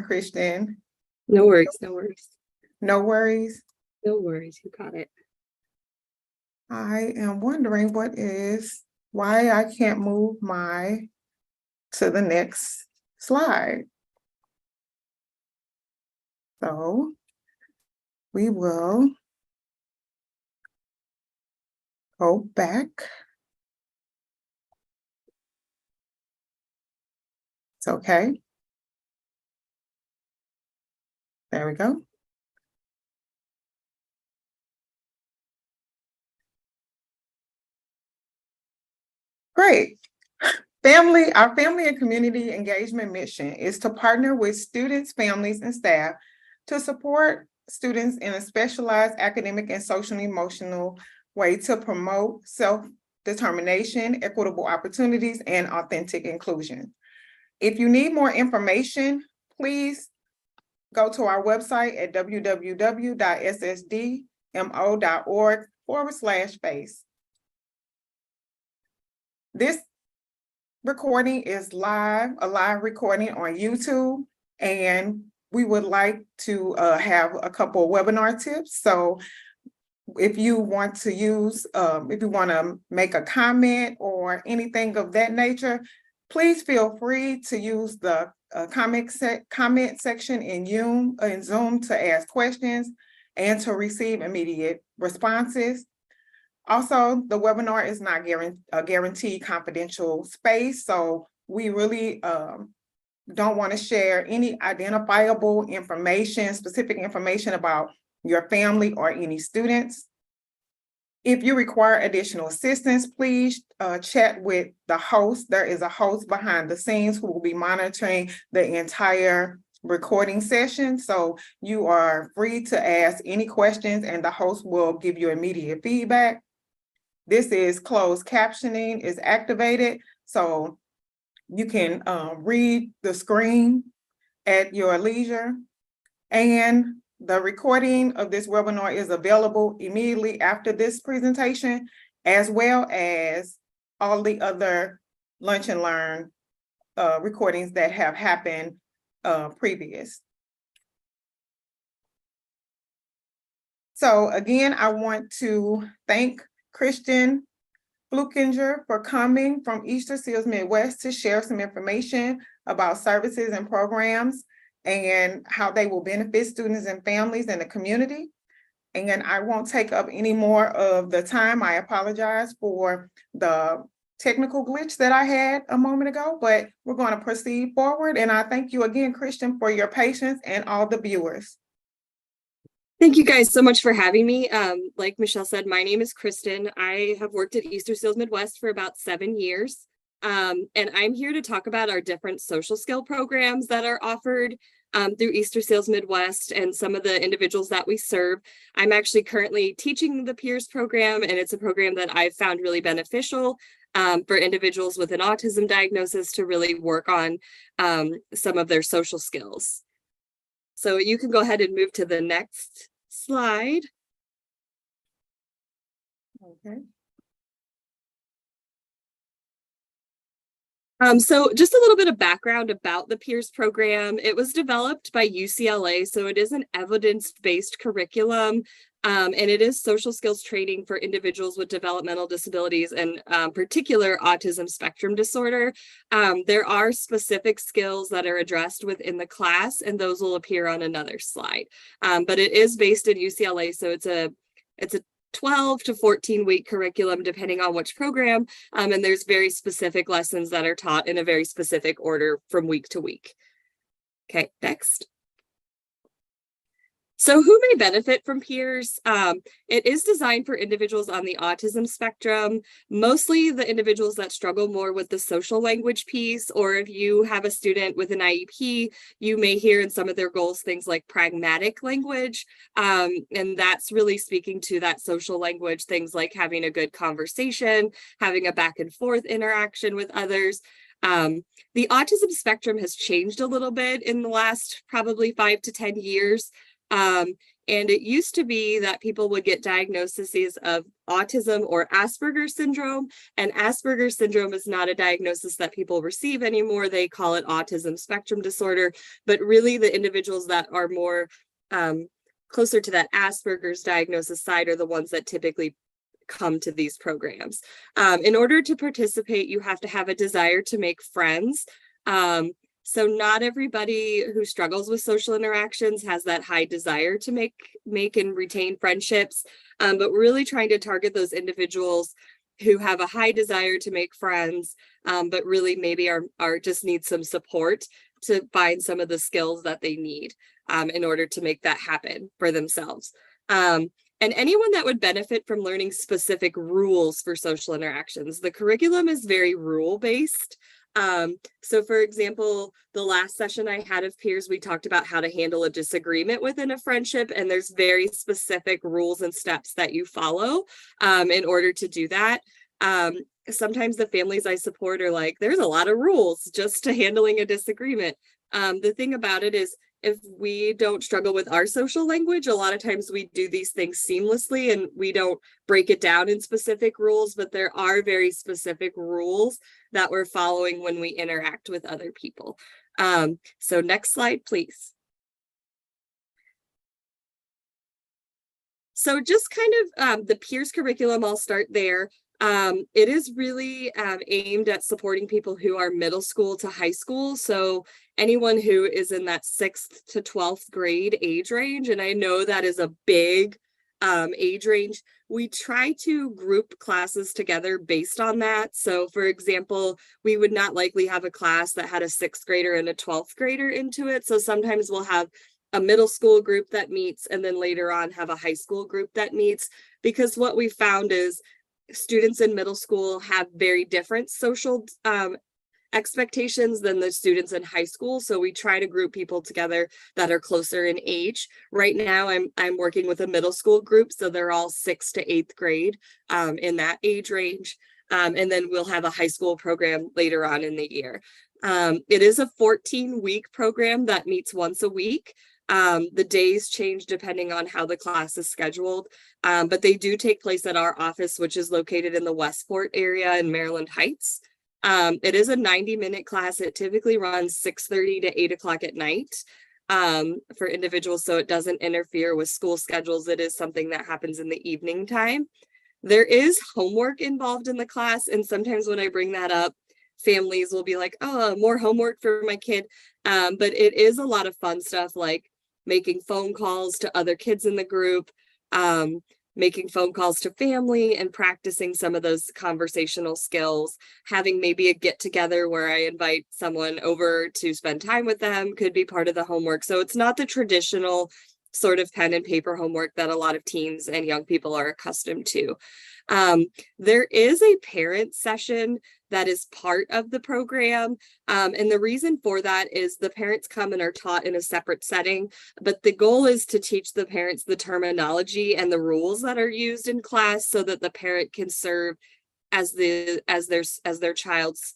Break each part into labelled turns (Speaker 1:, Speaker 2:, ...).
Speaker 1: Christian.
Speaker 2: No worries, no worries.
Speaker 1: No worries.
Speaker 2: No worries, you got it.
Speaker 1: I am wondering why I can't move to the next slide. So we will go back. It's okay. There we go. Great. Our family and community engagement mission is to partner with students, families, and staff to support students in a specialized academic and social and emotional way to promote self-determination, equitable opportunities, and authentic inclusion. If you need more information, please go to our website at www.ssdmo.org/face. This recording is a live recording on YouTube, and we would like to have a couple of webinar tips. So if you want to make a comment or anything of that nature, please feel free to use the comment section in Zoom to ask questions and to receive immediate responses. Also, the webinar is not a guaranteed confidential space, so we really don't want to share any identifiable information, specific information about your family or any students. If you require additional assistance, please chat with the host. There is a host behind the scenes who will be monitoring the entire recording session. So you are free to ask any questions and the host will give you immediate feedback. This is closed captioning is activated, so you can read the screen at your leisure. And the recording of this webinar is available immediately after this presentation, as well as all the other Lunch and Learn recordings that have happened previous. So again, I want to thank Christian Flukinger for coming from Easter Seals Midwest to share some information about services and programs and how they will benefit students and families in the community. And I won't take up any more of the time. I apologize for the technical glitch that I had a moment ago, but we're going to proceed forward. And I thank you again, Christian, for your patience and all the viewers.
Speaker 2: Thank you guys so much for having me. Like Michelle said, my name is Kristen. I have worked at Easter Seals Midwest for about 7 years. And I'm here to talk about our different social skill programs that are offered through Easter Seals Midwest and some of the individuals that we serve. I'm actually currently teaching the Peers program, and it's a program that I've found really beneficial for individuals with an autism diagnosis to really work on some of their social skills. So you can go ahead and move to the next slide.
Speaker 1: Okay.
Speaker 2: So just a little bit of background about the Peers program. It was developed by UCLA, so it is an evidence-based curriculum, and it is social skills training for individuals with developmental disabilities and particular autism spectrum disorder. There are specific skills that are addressed within the class, and those will appear on another slide. But it is based in UCLA, so it's a 12 to 14 week curriculum, depending on which program. And there's very specific lessons that are taught in a very specific order from week to week. Okay, next. So who may benefit from Peers? It is designed for individuals on the autism spectrum, mostly the individuals that struggle more with the social language piece, or if you have a student with an IEP, you may hear in some of their goals things like pragmatic language, and that's really speaking to that social language, things like having a good conversation, having a back and forth interaction with others. The autism spectrum has changed a little bit in the last probably 5 to 10 years. And it used to be that people would get diagnoses of autism or Asperger's syndrome. And Asperger's syndrome is not a diagnosis that people receive anymore. They call it autism spectrum disorder. But really, the individuals that are more closer to that Asperger's diagnosis side are the ones that typically come to these programs. In order to participate, you have to have a desire to make friends. So not everybody who struggles with social interactions has that high desire to make and retain friendships, but we're really trying to target those individuals who have a high desire to make friends, but really maybe are just need some support to find some of the skills that they need in order to make that happen for themselves. And anyone that would benefit from learning specific rules for social interactions. The curriculum is very rule-based. So for example, the last session I had of peers, we talked about how to handle a disagreement within a friendship, and there's very specific rules and steps that you follow in order to do that. Sometimes the families I support are like, there's a lot of rules just to handling a disagreement. The thing about it is, if we don't struggle with our social language, a lot of times we do these things seamlessly and we don't break it down in specific rules, but there are very specific rules that we're following when we interact with other people. So next slide, please. So just kind of the peers curriculum, I'll start there. It is really aimed at supporting people who are middle school to high school. So anyone who is in that 6th to 12th grade age range, and I know that is a big age range. We try to group classes together based on that. So for example, we would not likely have a class that had a 6th grader and a 12th grader into it. So sometimes we'll have a middle school group that meets and then later on have a high school group that meets, because what we found is students in middle school have very different social expectations than the students in high school. So we try to group people together that are closer in age. Right now, I'm working with a middle school group, so they're all 6th to 8th grade in that age range. And then we'll have a high school program later on in the year. It is a 14-week program that meets once a week. The days change depending on how the class is scheduled, but they do take place at our office, which is located in the Westport area in Maryland Heights. It is a 90-minute class. It typically runs 6:30 to 8 o'clock at night for individuals, so it doesn't interfere with school schedules. It is something that happens in the evening time. There is homework involved in the class, and sometimes when I bring that up, families will be like, oh, more homework for my kid. But it is a lot of fun stuff, like making phone calls to other kids in the group, making phone calls to family, and practicing some of those conversational skills. Having maybe a get together where I invite someone over to spend time with them could be part of the homework. So it's not the traditional sort of pen and paper homework that a lot of teens and young people are accustomed to. There is a parent session that is part of the program. And the reason for that is the parents come and are taught in a separate setting, but the goal is to teach the parents the terminology and the rules that are used in class so that the parent can serve as their child's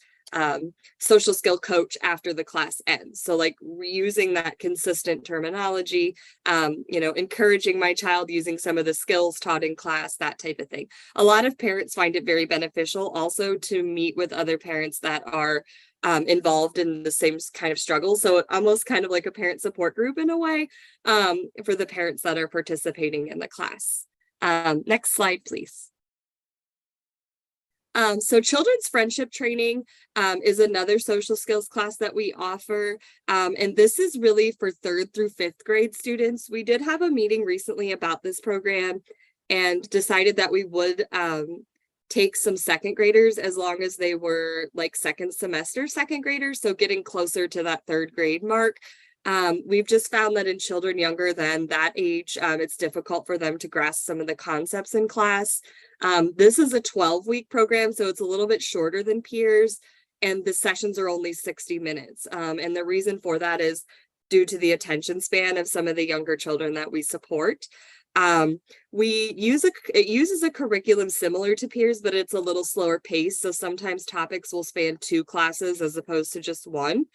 Speaker 2: social skill coach after the class ends. So like reusing that consistent terminology, encouraging my child using some of the skills taught in class, that type of thing. A lot of parents find it very beneficial also to meet with other parents that are involved in the same kind of struggle. So almost kind of like a parent support group in a way for the parents that are participating in the class. Next slide, please. So children's friendship training is another social skills class that we offer. And this is really for 3rd through 5th grade students. We did have a meeting recently about this program and decided that we would take some 2nd graders as long as they were like 2nd semester 2nd graders. So getting closer to that 3rd grade mark. We've just found that in children younger than that age, it's difficult for them to grasp some of the concepts in class. This is a 12-week program, so it's a little bit shorter than peers, and the sessions are only 60 minutes. And the reason for that is due to the attention span of some of the younger children that we support. It uses a curriculum similar to peers, but it's a little slower pace. So sometimes topics will span 2 classes as opposed to just 1.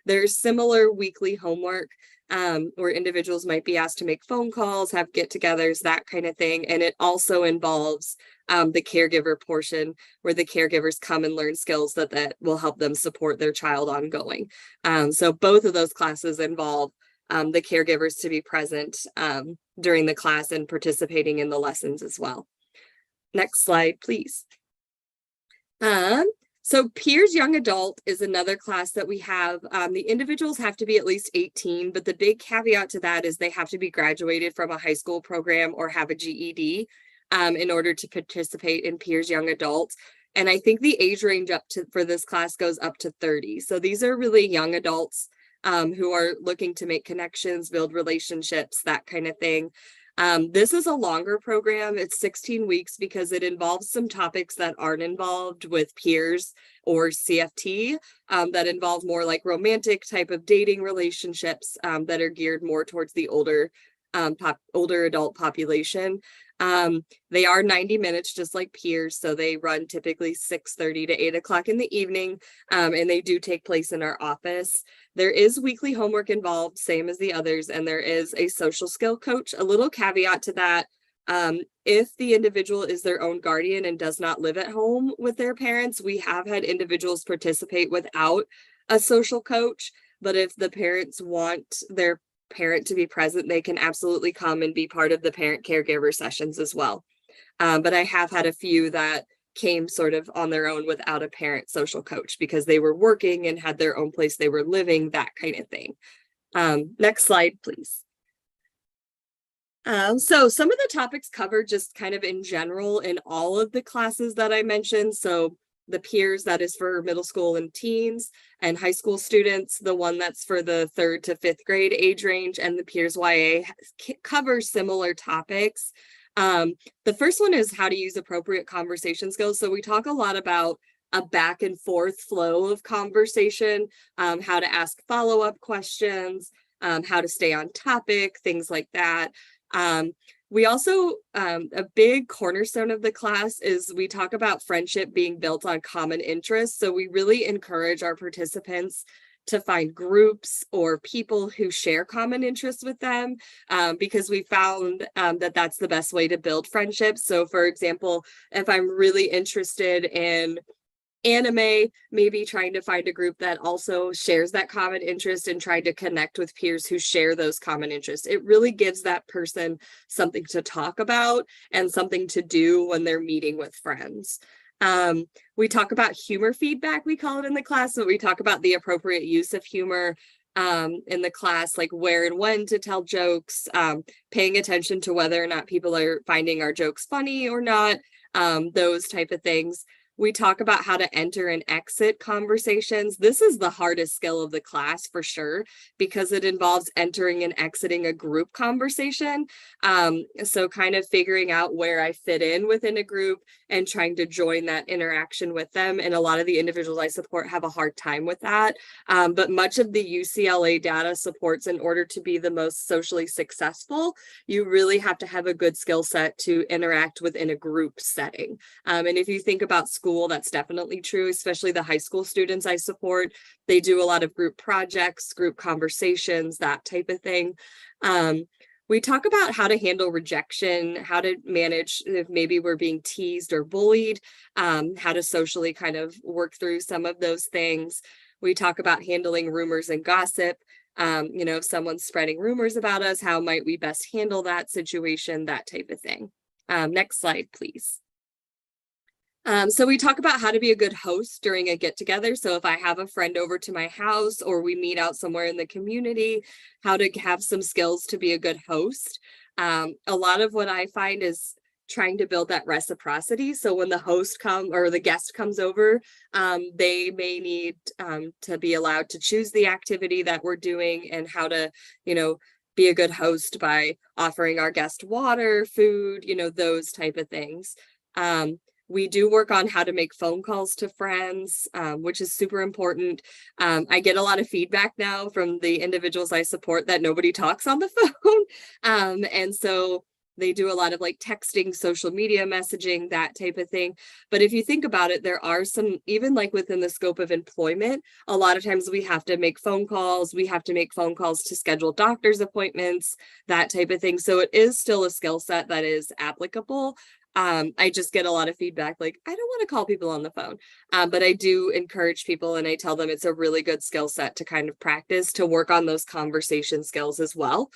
Speaker 2: There's similar weekly homework where individuals might be asked to make phone calls, have get-togethers, that kind of thing. And it also involves the caregiver portion where the caregivers come and learn skills that will help them support their child ongoing. So both of those classes involve the caregivers to be present during the class and participating in the lessons as well. Next slide, please. So Peers Young Adult is another class that we have. The individuals have to be at least 18, but the big caveat to that is they have to be graduated from a high school program or have a GED in order to participate in Peers Young Adult. And I think the age range for this class goes up to 30. So these are really young adults who are looking to make connections, build relationships, that kind of thing. This is a longer program. It's 16 weeks because it involves some topics that aren't involved with peers or CFT that involve more like romantic type of dating relationships that are geared more towards the older adult population. They are 90 minutes, just like peers. So they run typically 6:30 to 8 o'clock in the evening. And they do take place in our office. There is weekly homework involved, same as the others. And there is a social skill coach. A little caveat to that. If the individual is their own guardian and does not live at home with their parents, we have had individuals participate without a social coach. But if the parents want their parent to be present, they can absolutely come and be part of the parent caregiver sessions as well. But I have had a few that came sort of on their own without a parent social coach because they were working and had their own place they were living, that kind of thing. Next slide, please. So some of the topics covered just kind of in general in all of the classes that I mentioned. So the peers, that is for middle school and teens, and high school students, the one that's for the 3rd to 5th grade age range, and the peers YA covers similar topics. The first one is how to use appropriate conversation skills. So we talk a lot about a back and forth flow of conversation, how to ask follow-up questions, how to stay on topic, things like that. We also, a big cornerstone of the class is we talk about friendship being built on common interests. So we really encourage our participants to find groups or people who share common interests with them, because we found that that's the best way to build friendships. So for example, if I'm really interested in anime, maybe trying to find a group that also shares that common interest and trying to connect with peers who share those common interests. It really gives that person something to talk about and something to do when they're meeting with friends. We talk about humor feedback, we call it in the class. So we talk about the appropriate use of humor in the class, like where and when to tell jokes, paying attention to whether or not people are finding our jokes funny or not, those type of things. We talk about how to enter and exit conversations. This is the hardest skill of the class for sure, because it involves entering and exiting a group conversation. So kind of figuring out where I fit in within a group and trying to join that interaction with them. And a lot of the individuals I support have a hard time with that. But much of the UCLA data supports in order to be the most socially successful, you really have to have a good skill set to interact within a group setting. And if you think about school, that's definitely true, especially the high school students I support. They do a lot of group projects, group conversations, that type of thing. We talk about how to handle rejection, how to manage if maybe we're being teased or bullied, how to socially kind of work through some of those things. We talk about handling rumors and gossip. If someone's spreading rumors about us, how might we best handle that situation, that type of thing. Next slide, please. So we talk about how to be a good host during a get together. So if I have a friend over to my house or we meet out somewhere in the community, how to have some skills to be a good host. A lot of what I find is trying to build that reciprocity. So when the host or the guest comes over, they may need to be allowed to choose the activity that we're doing and how to, be a good host by offering our guest water, food, those type of things. We do work on how to make phone calls to friends, which is super important. I get a lot of feedback now from the individuals I support that nobody talks on the phone. And so They do a lot of like texting, social media messaging, that type of thing. But if you think about it, there are some, even like within the scope of employment, a lot of times we have to make phone calls. We have to make phone calls to schedule doctor's appointments, that type of thing. So it is still a skill set that is applicable. I just get a lot of feedback like, I don't want to call people on the phone. But I do encourage people and I tell them it's a really good skill set to kind of practice to work on those conversation skills as well.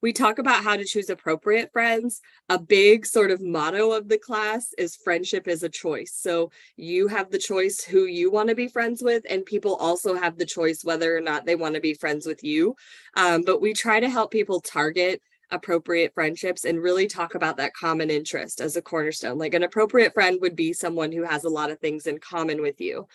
Speaker 2: We talk about how to choose appropriate friends. A big sort of motto of the class is friendship is a choice. So you have the choice who you want to be friends with, and people also have the choice whether or not they want to be friends with you. But we try to help people target appropriate friendships and really talk about that common interest as a cornerstone. Like an appropriate friend would be someone who has a lot of things in common with you.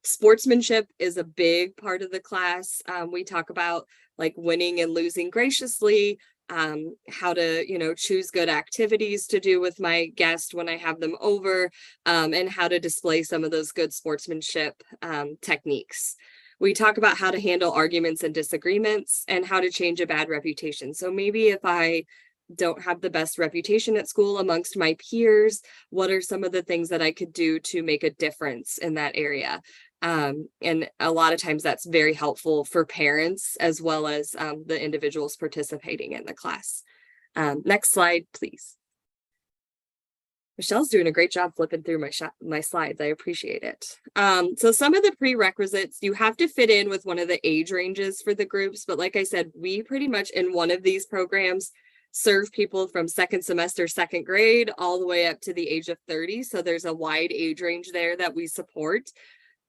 Speaker 2: Sportsmanship is a big part of the class. We talk about like winning and losing graciously, how to, choose good activities to do with my guest when I have them over, and how to display some of those good sportsmanship techniques. We talk about how to handle arguments and disagreements and how to change a bad reputation. So maybe if I don't have the best reputation at school amongst my peers, what are some of the things that I could do to make a difference in that area? And a lot of times that's very helpful for parents as well as the individuals participating in the class. Next slide, please. Michelle's doing a great job flipping through my slides. I appreciate it. So some of the prerequisites, you have to fit in with one of the age ranges for the groups. But like I said, we pretty much in one of these programs serve people from second semester, second grade, all the way up to the age of 30. So there's a wide age range there that we support.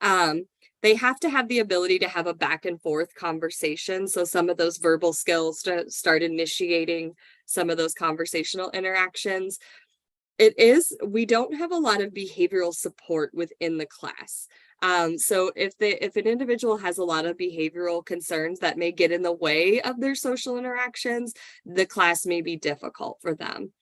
Speaker 2: They have to have the ability to have a back and forth conversation. So some of those verbal skills to start initiating some of those conversational interactions. We don't have a lot of behavioral support within the class. So if an individual has a lot of behavioral concerns that may get in the way of their social interactions, the class may be difficult for them.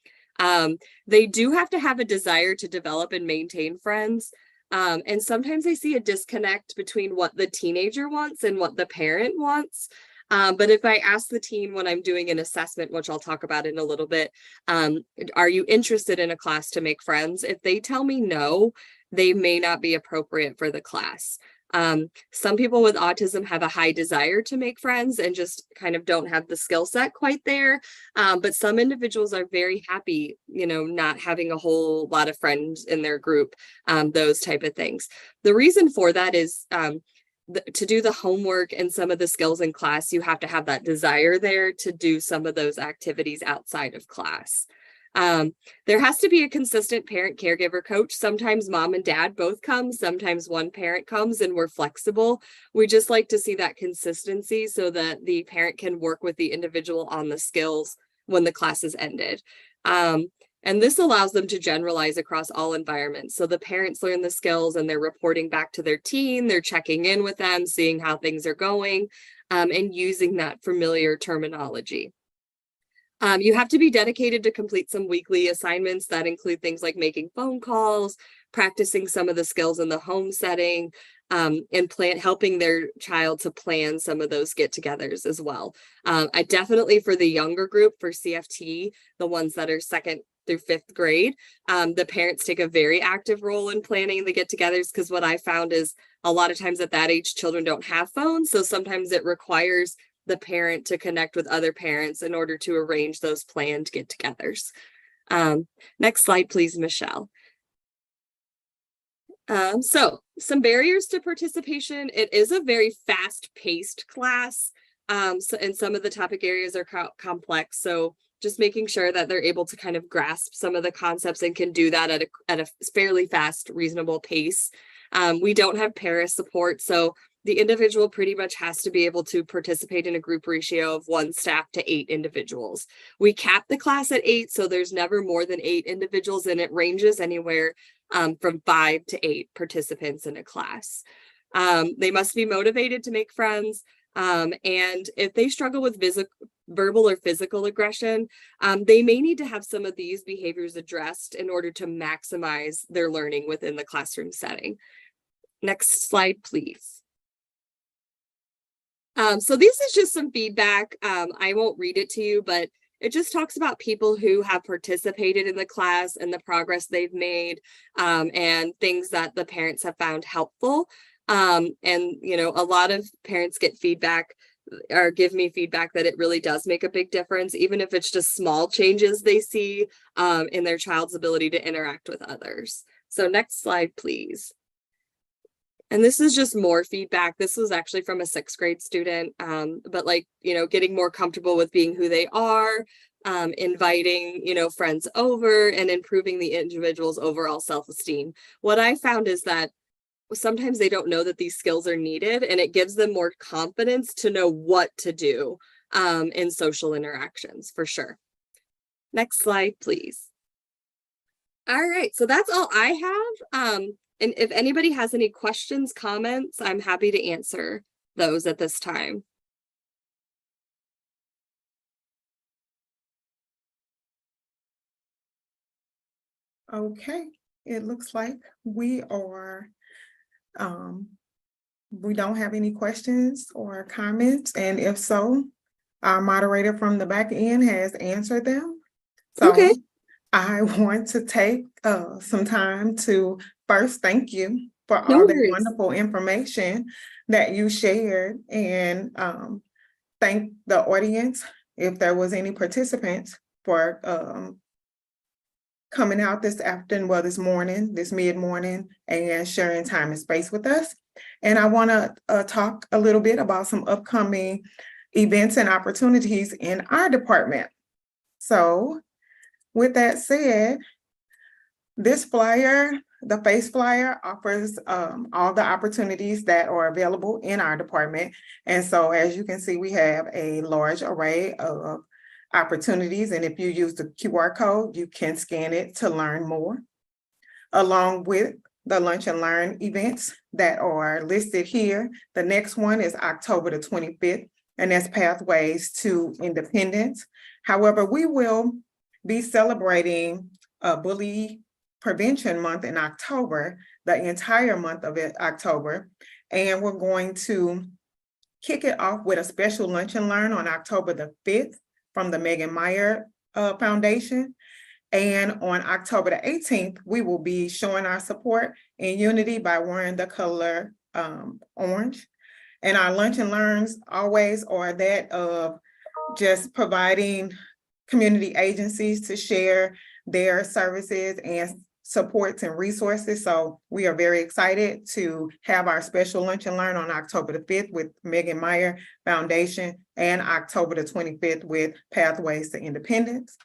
Speaker 2: They do have to have a desire to develop and maintain friends. And sometimes I see a disconnect between what the teenager wants and what the parent wants. But if I ask the teen when I'm doing an assessment, which I'll talk about in a little bit, are you interested in a class to make friends? If they tell me no, they may not be appropriate for the class. Some people with autism have a high desire to make friends and just kind of don't have the skill set quite there. But some individuals are very happy, not having a whole lot of friends in their group, those type of things. The reason for that is to do the homework and some of the skills in class, you have to have that desire there to do some of those activities outside of class. There has to be a consistent parent caregiver coach. Sometimes mom and dad both come, sometimes one parent comes, and we're flexible. We just like to see that consistency so that the parent can work with the individual on the skills when the class is ended. And this allows them to generalize across all environments. So the parents learn the skills and they're reporting back to their teen, they're checking in with them, seeing how things are going, and using that familiar terminology. You have to be dedicated to complete some weekly assignments that include things like making phone calls, practicing some of the skills in the home setting, and helping their child to plan some of those get-togethers as well. I definitely, for the younger group, for CFT, the ones that are second through fifth grade, the parents take a very active role in planning the get-togethers, because what I found is a lot of times at that age, children don't have phones. So sometimes it requires the parent to connect with other parents in order to arrange those planned get-togethers. Next slide, please, Michelle. So some barriers to participation. It is a very fast-paced class. And some of the topic areas are complex. So just making sure that they're able to kind of grasp some of the concepts and can do that at a fairly fast, reasonable pace. We don't have para support, so the individual pretty much has to be able to participate in a group ratio of 1 staff to 8 individuals. We cap the class at 8, so there's never more than 8 individuals, and it ranges anywhere from 5 to 8 participants in a class. They must be motivated to make friends. And if they struggle with verbal or physical aggression, they may need to have some of these behaviors addressed in order to maximize their learning within the classroom setting. Next slide, please. So this is just some feedback. I won't read it to you, but It just talks about people who have participated in the class and the progress they've made, and things that the parents have found helpful. And a lot of parents get feedback or give me feedback that it really does make a big difference, even if it's just small changes they see in their child's ability to interact with others. So next slide, please. And this is just more feedback. This was actually from a 6th grade student, but getting more comfortable with being who they are, inviting, friends over, and improving the individual's overall self-esteem. What I found is that sometimes they don't know that these skills are needed, and it gives them more confidence to know what to do in social interactions, for sure. Next slide, please. All right, so that's all I have. And if anybody has any questions, comments, I'm happy to answer those at this time.
Speaker 1: Okay, it looks like we don't have any questions or comments, and if so, our moderator from the back end has answered them. So
Speaker 2: Okay.
Speaker 1: I want to take some time to first thank you for
Speaker 2: No
Speaker 1: all the
Speaker 2: worries.
Speaker 1: wonderful information that you shared, and thank the audience, if there was any participants, for coming out this morning, this mid-morning, and sharing time and space with us. And I want to talk a little bit about some upcoming events and opportunities in our department. So with that said, this flyer, the face flyer, offers all the opportunities that are available in our department. And so as you can see, we have a large array of opportunities. And if you use the QR code, you can scan it to learn more. Along with the Lunch and Learn events that are listed here, the next one is October the 25th, and that's Pathways to Independence. However, we will be celebrating Bully Prevention Month in October, the entire month of October, and we're going to kick it off with a special Lunch and Learn on October the 5th from the Megan Meyer Foundation. And on October the 18th, we will be showing our support in unity by wearing the color orange. And our Lunch and Learns always are that of just providing community agencies to share their services and supports and resources. So we are very excited to have our special Lunch and Learn on October the 5th with Megan Meyer Foundation, and October the 25th with Pathways to Independence.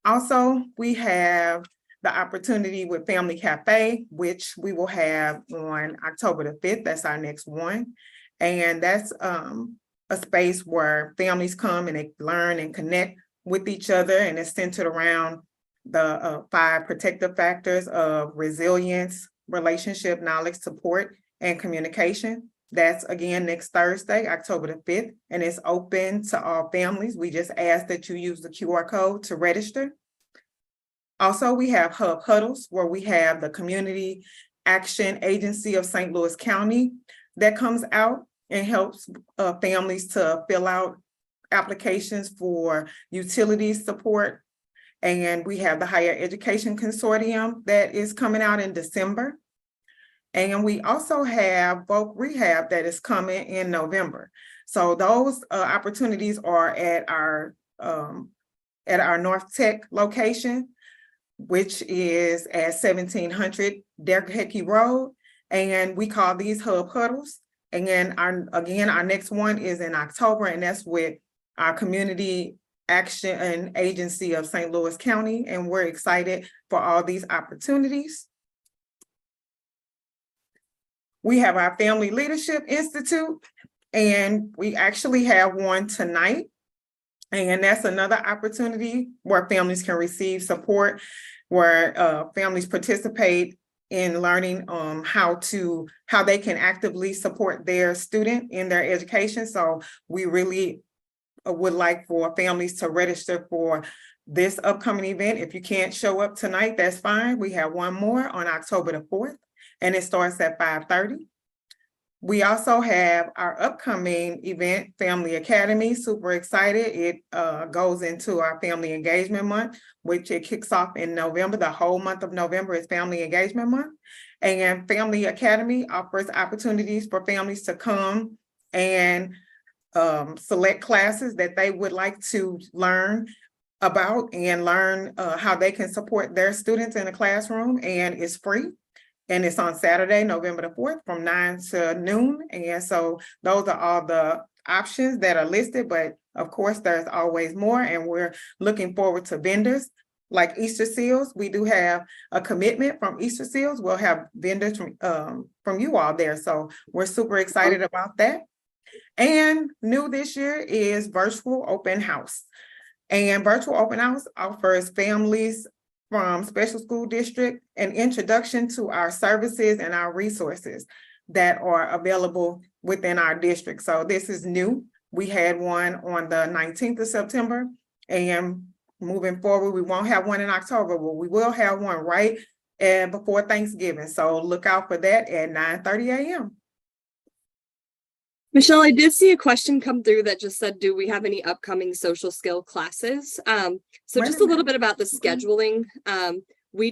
Speaker 1: Also, we have the opportunity with Family Cafe, which we will have on October the 5th. That's our next one. And that's a space where families come and they learn and connect with each other, and it's centered around the 5 protective factors of resilience, relationship, knowledge, support, and communication. That's again next Thursday, October the 5th, and it's open to all families. We just ask that you use the QR code to register. Also, we have Hub Huddles, where we have the Community Action Agency of St. Louis County that comes out and helps families to fill out applications for utilities support. And we have the Higher Education Consortium that is coming out in December. And we also have Voc Rehab that is coming in November. So those opportunities are at our North Tech location, which is at 1700 Derrick Road. And we call these Hub Huddles. And then our next one is in October, and that's with our Community Action and Agency of St. Louis County. And we're excited for all these opportunities. We have our Family Leadership Institute, and we actually have one tonight. And that's another opportunity where families can receive support, where families participate in learning how they can actively support their student in their education. So we really would like for families to register for this upcoming event. If you can't show up tonight, that's fine. We have one more on October the 4th, and it starts at 5:30. We also have our upcoming event, Family Academy. Super excited. It goes into our Family Engagement Month, which it kicks off in November. The whole month of November is Family Engagement Month. And Family Academy offers opportunities for families to come and select classes that they would like to learn about and learn how they can support their students in the classroom, and it's free. And it's on Saturday, November the 4th from 9 to noon. And so those are all the options that are listed, but of course, there's always more. And we're looking forward to vendors like Easter Seals. We do have a commitment from Easter Seals. We'll have vendors from you all there. So we're super excited about that. And new this year is virtual open house. And virtual open house offers families from special school district an introduction to our services and our resources that are available within our district. So this is new. We had one on the 19th of September, and moving forward, we won't have one in October, but we will have one right before Thanksgiving. So look out for that at 9:30 a.m.
Speaker 2: Michelle, I did see a question come through that just said, do we have any upcoming social skill classes? So just a little bit about the scheduling. We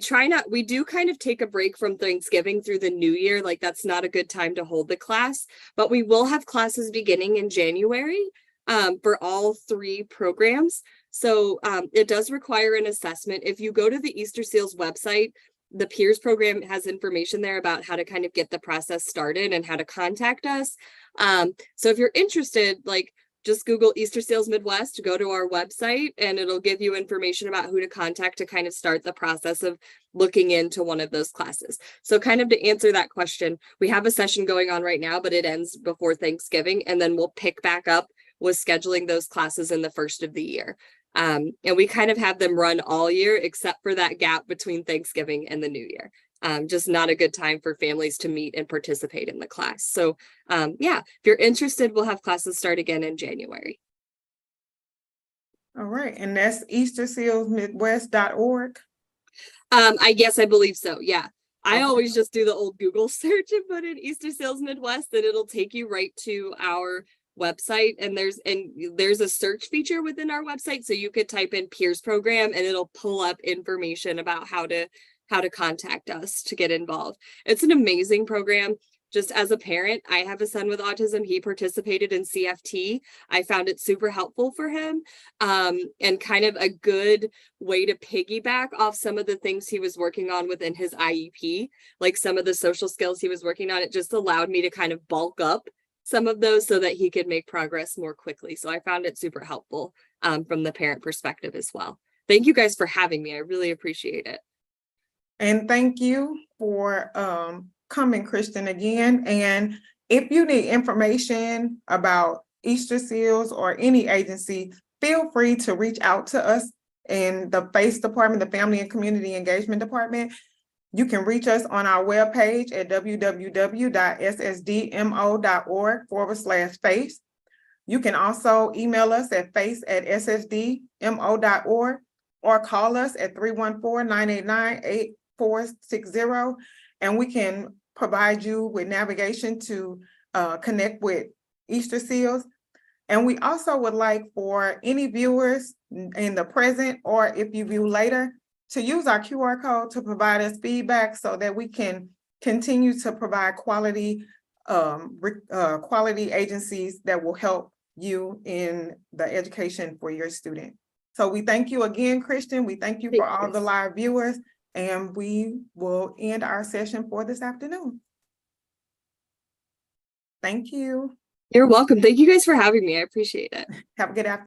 Speaker 2: do kind of take a break from Thanksgiving through the new year. Like that's not a good time to hold the class, but we will have classes beginning in January for all 3 programs. So it does require an assessment. If you go to the Easter Seals website, the peers program has information there about how to kind of get the process started and how to contact us. So if you're interested, like just Google Easter Seals Midwest, go to our website, and it'll give you information about who to contact to kind of start the process of looking into one of those classes. So kind of to answer that question, we have a session going on right now, but it ends before Thanksgiving, and then we'll pick back up with scheduling those classes in the first of the year. And we kind of have them run all year, except for that gap between Thanksgiving and the new year. Just not a good time for families to meet and participate in the class. So yeah, if you're interested, we'll have classes start again in January.
Speaker 1: All right, and that's eastersealsmidwest.org.
Speaker 2: I believe so. Yeah. I always just do the old Google search and put in Easter Seals Midwest, and it'll take you right to our website, and there's a search feature within our website, so you could type in peers program and it'll pull up information about how to contact us to get involved. It's an amazing program. Just as a parent, I have a son with autism. He participated in CFT. I found it super helpful for him, and kind of a good way to piggyback off some of the things he was working on within his IEP, like some of the social skills he was working on. It just allowed me to kind of bulk up some of those so that he could make progress more quickly. So I found it super helpful from the parent perspective as well. Thank you guys for having me. I really appreciate it.
Speaker 1: And thank you for coming, Kristen, again. And if you need information about Easter Seals or any agency, feel free to reach out to us in the FACE department, the Family and Community Engagement Department. You can reach us on our webpage at www.ssdmo.org/FACE. You can also email us at face@ssdmo.org or call us at 314-989-8460, and we can provide you with navigation to connect with Easter Seals. And we also would like for any viewers in the present, or if you view later, to use our QR code to provide us feedback so that we can continue to provide quality agencies that will help you in the education for your student. So we thank you again, Kristen. We thank you for all the live viewers, and we will end our session for this afternoon. Thank you.
Speaker 2: You're welcome. Thank you guys for having me. I appreciate it.
Speaker 1: Have a good afternoon.